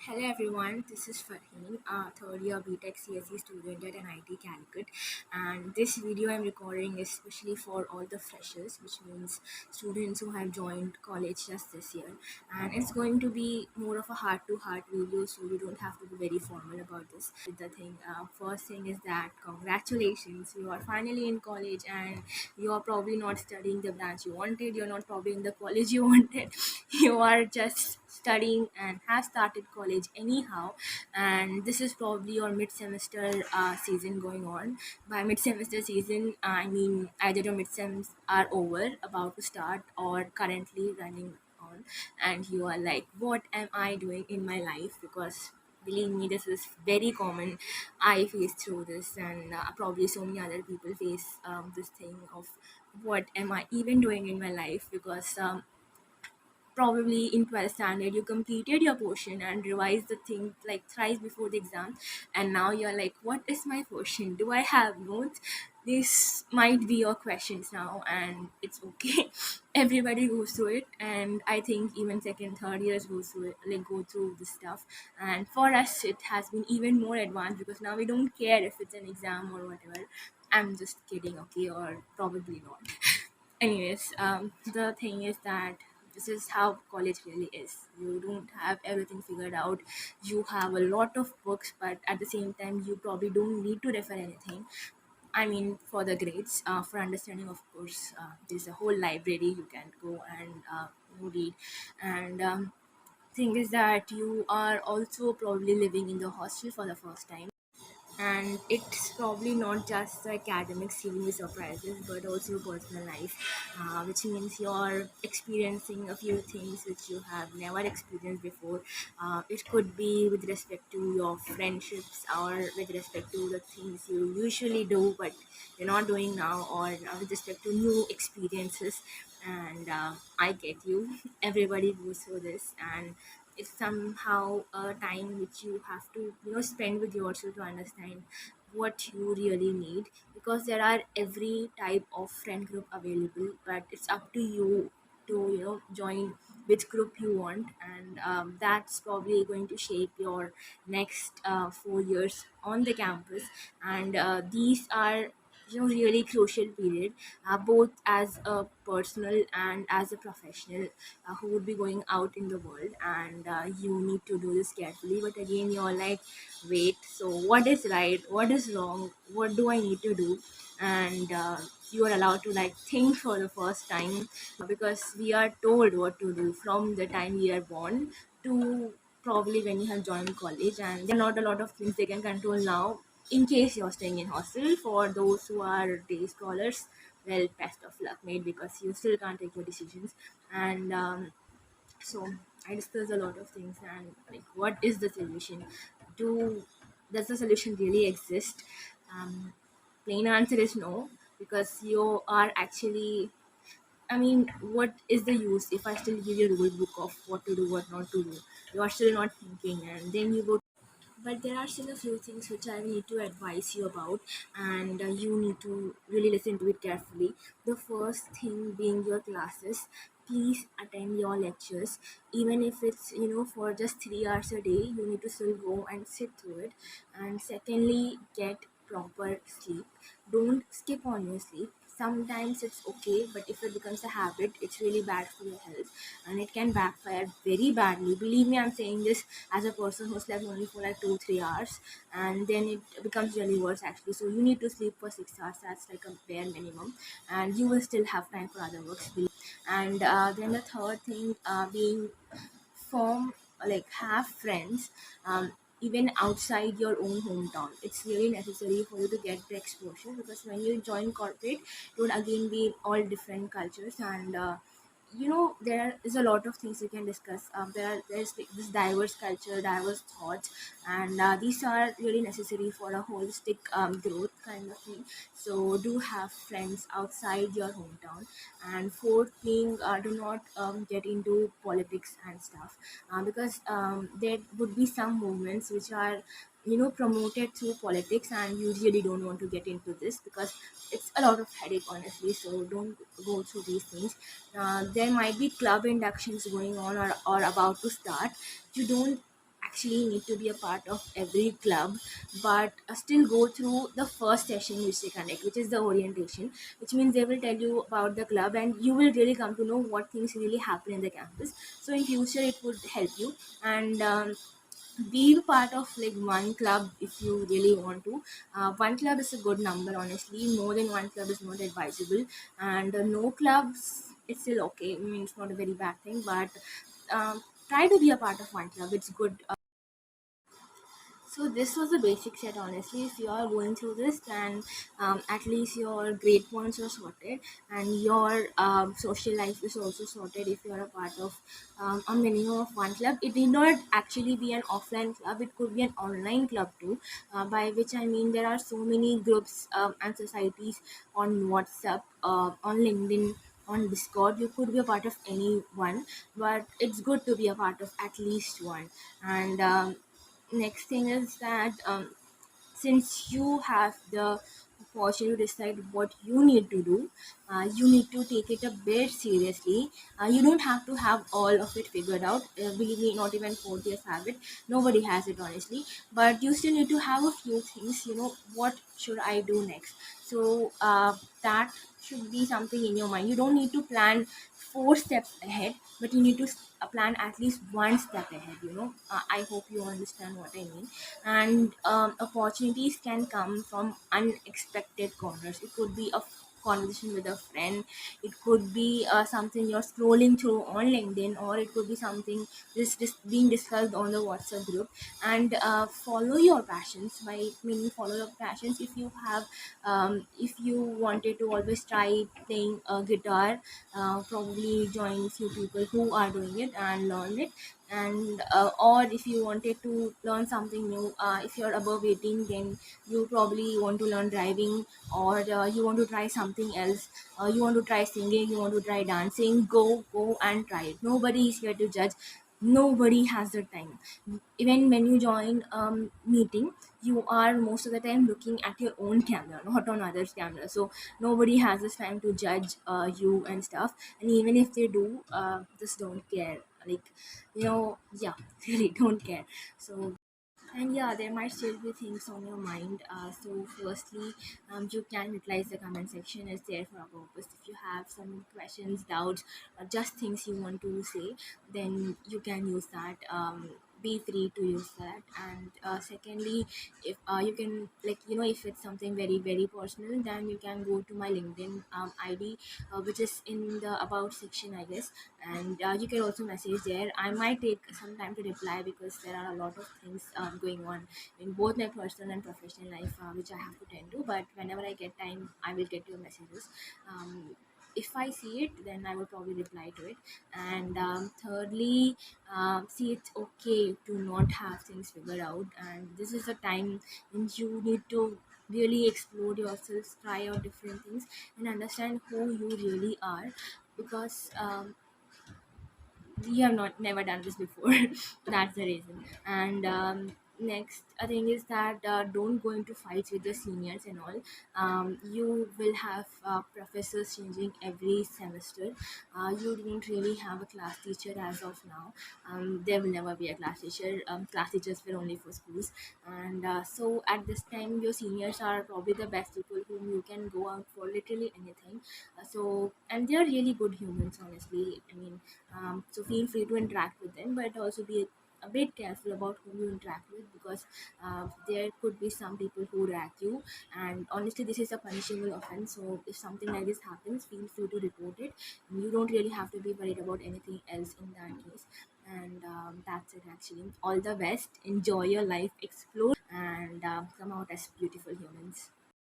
Hello everyone, this is Farheen, third year BTech CSE student at NIT Calicut, and this video I'm recording is especially for all the freshers, which means students who have joined college just this year. And it's going to be more of a heart-to-heart video, so you don't have to be very formal about this. The thing, first thing is that congratulations, you are finally in college, and you are probably not studying the branch you wanted. You're not probably in the college you wanted. You are just studying and have started college anyhow, and this is probably your mid-semester season going on. By mid-semester season, I mean either your mid-sems are over, about to start, or currently running on, and you are like, what am I doing in my life? Because believe me, this is very common. I face through this, and probably so many other people face this thing of what am I even doing in my life? Because probably in 12th standard you completed your portion and revised the thing like thrice before the exam, and now you're like, what is my portion? Do I have notes? This might be your questions now, and it's okay. Everybody goes through it, and I think even second third years goes through it, like go through this stuff. And for us it has been even more advanced because now we don't care if it's an exam or whatever. I'm just kidding, okay, or probably not. Anyways, the thing is that this is how college really is. You don't have everything figured out. You have a lot of books, but at the same time you probably don't need to refer anything. I mean, for the grades, for understanding, of course, there's a whole library you can go and read. And thing is that you are also probably living in the hostel for the first time, and it's probably not just the academics giving you surprises but also your personal life, which means you're experiencing a few things which you have never experienced before. It could be with respect to your friendships, or with respect to the things you usually do but you're not doing now, or with respect to new experiences. And I get you. Everybody goes through this, and it's somehow a time which you have to spend with yourself to understand what you really need, because there are every type of friend group available, but it's up to you to join which group you want. And that's probably going to shape your next 4 years on the campus. And these are really crucial period, both as a personal and as a professional, who would be going out in the world. And you need to do this carefully, but again you're like, wait, so what is right, what is wrong, what do I need to do? And you are allowed to like think for the first time, because we are told what to do from the time we are born to probably when you have joined college, and there are not a lot of things they can control now. In case you're staying in hostel, for those who are day scholars, well, best of luck, mate, because you still can't take your decisions. And so I discussed a lot of things, and like, what is the solution? Do Does the solution really exist? Um, Plain answer is no, because you are actually, I mean, what is the use if I still give you a rule book of what to do, what not to do? You are still not thinking, and then you go. But there are still a few things which I need to advise you about, and you need to really listen to it carefully. The first thing being your classes. Please attend your lectures, even if it's for just 3 hours a day. You need to still go and sit through it. And secondly, get proper sleep. Don't skip on your sleep. Sometimes it's okay, but if it becomes a habit, it's really bad for your health, and it can backfire very badly. Believe me, I'm saying this as a person who slept only for like 2 3 hours, and then it becomes really worse actually. So you need to sleep for 6 hours. That's like a bare minimum, and you will still have time for other works. And then the third thing, being form, like have friends, even outside your own hometown. It's really necessary for you to get the exposure, because when you join corporate, it would again be all different cultures. And there is a lot of things you can discuss. There's like this diverse culture, diverse thoughts, and these are really necessary for a holistic growth kind of thing. So do have friends outside your hometown. And fourth being, do not get into politics and stuff, because there would be some movements which are promoted through politics, and you really don't want to get into this because it's a lot of headache, honestly. So don't go through these things. There might be club inductions going on, or about to start. You don't actually need to be a part of every club, but still go through the first session which they conduct, which is the orientation, which means they will tell you about the club and you will really come to know what things really happen in the campus. So in future it would help you. And be part of like one club if you really want to. One club is a good number, honestly. More than one club is not advisable, and no clubs, it's still okay. I mean, it's not a very bad thing, but try to be a part of one club. It's good. So this was the basic set. Honestly, if you are going through this, then at least your grade points are sorted, and your social life is also sorted. If you are a part of a minimum of one club, it need not actually be an offline club. It could be an online club too. By which I mean there are so many groups and societies on WhatsApp, on LinkedIn, on Discord. You could be a part of any one, but it's good to be a part of at least one. And next thing is that since you have the opportunity to decide what you need to do, you need to take it a bit seriously. You don't have to have all of it figured out. Believe me, not even fourth years have it. Nobody has it, honestly. But you still need to have a few things. What should I do next? So that should be something in your mind. You don't need to plan 4 steps ahead, but you need to plan at least one step ahead. I hope you understand what I mean. And opportunities can come from unexpected corners. It could be a conversation with a friend, it could be something you're scrolling through on LinkedIn, or it could be something just being discussed on the WhatsApp group. And follow your passions. By meaning follow your passions, if you wanted to always try playing a guitar, probably join few people who are doing it and learn it. And or if you wanted to learn something new, if you're above 18, then you probably want to learn driving, or you want to try something else. You want to try singing, you want to try dancing, go and try it. Nobody is here to judge. Nobody has the time. Even when you join meeting, you are most of the time looking at your own camera, not on others camera. So nobody has this time to judge you and stuff. And even if they do, just don't care. Like, yeah, really don't care. So, and yeah, there might still be things on your mind. So, firstly, you can utilize the comment section. It's there for a purpose. If you have some questions, doubts, or just things you want to say, then you can use that. Be free to use that. And secondly, if you can, like, if it's something very very personal, then you can go to my LinkedIn ID, which is in the about section, I guess. And you can also message there. I might take some time to reply because there are a lot of things going on in both my personal and professional life, which I have to tend to. But whenever I get time, I will get your messages. If I see it, then I will probably reply to it. And thirdly, see, it's okay to not have things figured out, and this is a time when you need to really explore yourself, try out different things, and understand who you really are. Because we have not never done this before. That's the reason. And next thing is that don't go into fights with your seniors and all. You will have professors changing every semester. You didn't really have a class teacher as of now. There will never be a class teacher. Class teachers were only for schools. And so at this time your seniors are probably the best people whom you can go out for literally anything. So, and they are really good humans, honestly. I mean, so feel free to interact with them, but also be a bit careful about who you interact with, because there could be some people who rat you. And honestly, this is a punishable offense. So if something like this happens, feel free to report it. And you don't really have to be worried about anything else in that case. And that's it, actually. All the best. Enjoy your life, explore, and come out as beautiful humans.